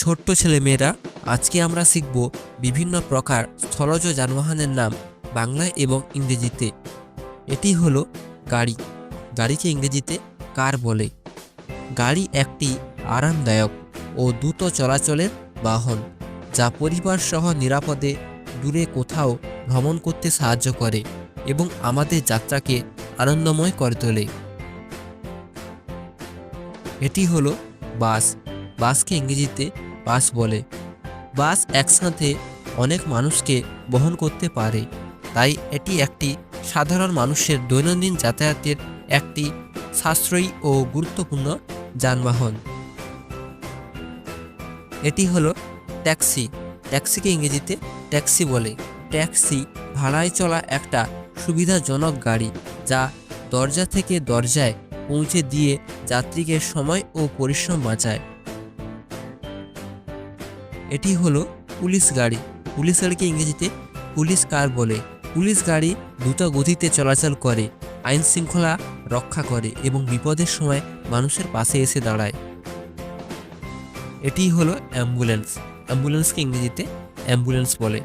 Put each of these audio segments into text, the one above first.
ছোট্ট ছেলেমেয়েরা, আজকে আমরা শিখব বিভিন্ন প্রকার স্থলজ যানবাহনের নাম বাংলায় এবং ইংরেজিতে। এটি হলো গাড়ি। গাড়িকে ইংরেজিতে কার বলে। গাড়ি একটি আরামদায়ক ও দ্রুত চলাচলের বাহন, যা পরিবার সহ নিরাপদে দূরে কোথাও ভ্রমণ করতে সাহায্য করে এবং আমাদের যাত্রাকে আনন্দময় করে তোলে। এটি হলো বাস। বাসকে ইংরেজিতে বাস বলে। বাস একসাথে অনেক মানুষকে বহন করতে পারে, তাই এটি একটি সাধারণ মানুষের দৈনন্দিন যাতায়াতের একটি সাশ্রয়ী ও গুরুত্বপূর্ণ যানবাহন। এটি হলো ট্যাক্সি। ট্যাক্সিকে ইংরেজিতে ট্যাক্সি বলে। ট্যাক্সি ভাড়ায় চলা একটা সুবিধাজনক গাড়ি, যা দরজা থেকে দরজায় পৌঁছে দিয়ে যাত্রীকে সময় ও পরিশ্রম বাঁচায়। এটি হলো পুলিশ গাড়ি। পুলিশ গাড়িকে ইংরেজিতে পুলিশ কার বলে। পুলিশ গাড়ি দ্রুত গতিতে চলাচল করে, আইন শৃঙ্খলা রক্ষা করে এবং বিপদের সময় মানুষের পাশে এসে দাঁড়ায়। এটি হলো অ্যাম্বুলেন্স। অ্যাম্বুলেন্সকে ইংরেজিতে অ্যাম্বুলেন্স বলে।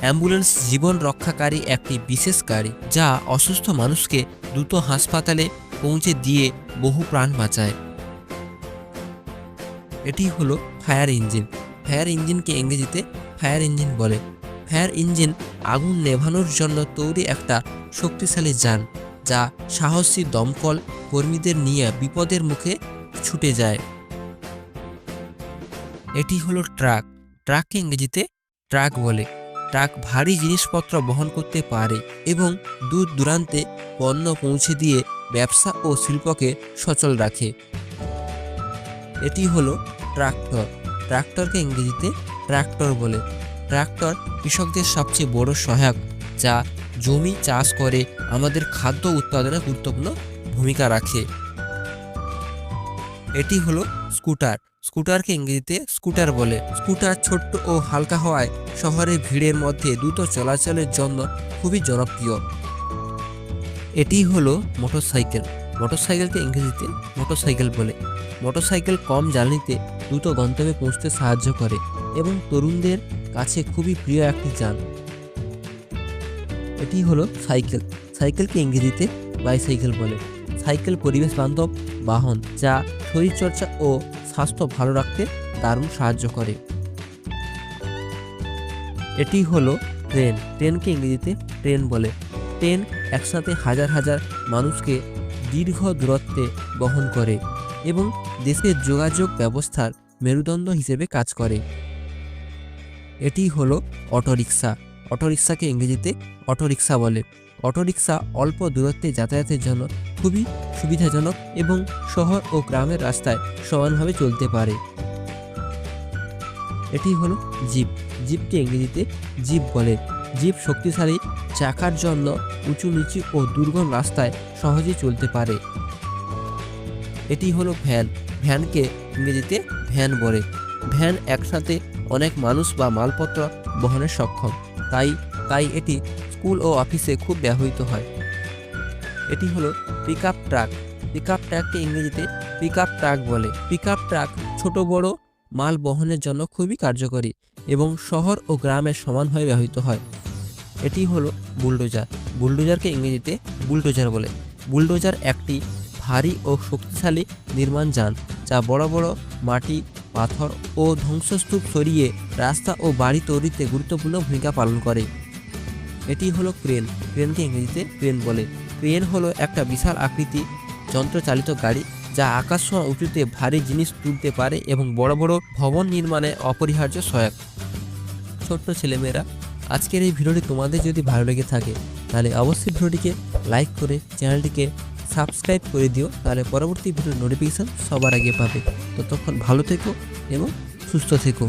অ্যাম্বুলেন্স জীবন রক্ষাকারী একটি বিশেষ গাড়ি, যা অসুস্থ মানুষকে দ্রুত হাসপাতালে পৌঁছে দিয়ে বহু প্রাণ বাঁচায়। এটি হলো ফায়ার ইঞ্জিন। ফায়ার ইঞ্জিনকে ইংরেজিতে ফায়ার ইঞ্জিন বলে। ফায়ার ইঞ্জিন আগুন নেভানোর জন্য তৈরি একটা শক্তিশালী যান, যা সাহসী দমকল কর্মীদের নিয়ে বিপদের মুখে ছুটে যায়। এটি হলো ট্রাক। ট্রাককে ইংরেজিতে ট্রাক বলে। ট্রাক ভারী জিনিসপত্র বহন করতে পারে এবং দূর দূরান্তে পণ্য পৌঁছে দিয়ে ব্যবসা ও শিল্পকে সচল রাখে। এটি হলো ট্রাক্টর। ট্রাক্টরকে ইংরেজিতে ট্রাক্টর বলে। ট্রাক্টর কৃষকদের সবচেয়ে বড় সহায়ক, যা জমি চাষ করে আমাদের খাদ্য উৎপাদনে গুরুত্বপূর্ণ ভূমিকা রাখে। এটি হলো স্কুটার। স্কুটারকে ইংরেজিতে স্কুটার বলে। স্কুটার ছোট্ট ও হালকা হওয়ায় শহরের ভিড়ের মধ্যে দ্রুত চলাচলের জন্য খুবই জনপ্রিয়। এটি হলো মোটরসাইকেল। মোটরসাইকেলকে ইংরেজিতে মোটরসাইকেল বলে। মোটরসাইকেল কম জ্বালানিতে দ্রুত গন্তব্যে পৌঁছতে সাহায্য করে এবং তরুণদের কাছে খুবই প্রিয় একটি যান। এটি হলো সাইকেল। সাইকেলকে ইংরেজিতে বাইসাইকেল বলে। সাইকেল পরিবেশ বান্ধব বাহন, যা শরীরচর্চা ও স্বাস্থ্য ভালো রাখতে দারুণ সাহায্য করে। এটি হলো ট্রেন। ট্রেনকে ইংরেজিতে ট্রেন বলে। ট্রেন একসাথে হাজার হাজার মানুষকে দীর্ঘ দূরত্বে বহন করে এবং দেশের যোগাযোগ ব্যবস্থার মেরুদণ্ড হিসেবে কাজ করে। এটি হলো অটোরিকশা। অটোরিকশাকে ইংরেজিতে অটোরিকশা বলে। অটোরিকশা অল্প দূরত্বে যাতায়াতের জন্য খুবই সুবিধাজনক এবং শহর ও গ্রামের রাস্তায় সমানভাবে চলতে পারে। এটি হলো জিপ। জিপকে ইংরেজিতে জিপ বলে। জিপ শক্তিশালী চাকার জন্য উঁচু নিচু ও দুর্গম রাস্তায় সহজে চলতে পারে। এটি হলো ভ্যান। ভ্যানকে ইংরেজিতে ভ্যান বলে। ভ্যান একসাথে অনেক মানুষ বা মালপত্র বহনে সক্ষম, তাই এটি স্কুল ও অফিসে খুব ব্যবহৃত হয়। এটি হলো পিকআপ ট্রাক। পিকআপ ট্রাককে ইংরেজিতে পিকআপ ট্রাক বলে। পিকআপ ট্রাক ছোট বড় মাল বহনের জন্য খুবই কার্যকরী এবং শহর ও গ্রামে সমানভাবে ব্যবহৃত হয়। এটি হলো বুলডোজার। বুলডোজারকে ইংরেজিতে বুলডোজার বলে। বুলডোজার একটি ভারী ও শক্তিশালী নির্মাণ যান, যা বড় বড় মাটি, পাথর ও ধ্বংসস্তূপ সরিয়ে রাস্তা ও বাড়ি তৈরিতে গুরুত্বপূর্ণ ভূমিকা পালন করে। এটি হলো ক্রেন। ক্রেনকে ইংরেজিতে ক্রেন বলে। ক্রেন হলো একটা বিশাল আকৃতি যন্ত্রচালিত গাড়ি, যা আকাশ ছোঁয়া উঁচুতে ভারী জিনিস তুলতে পারে এবং বড় বড় ভবন নির্মাণে অপরিহার্য সহায়ক। ছোট্ট ছেলেমেয়েরা, আজকের এই ভিডিওটি তোমাদের যদি ভালো লেগে থাকে তাহলে অবশ্যই ভিডিওটিকে লাইক করে চ্যানেলটিকে সাবস্ক্রাইব করে দিও, তাহলে পরবর্তী ভিডিওর নোটিফিকেশান সবার আগে পাবে। ততক্ষণ ভালো থেকো এবং সুস্থ থেকো।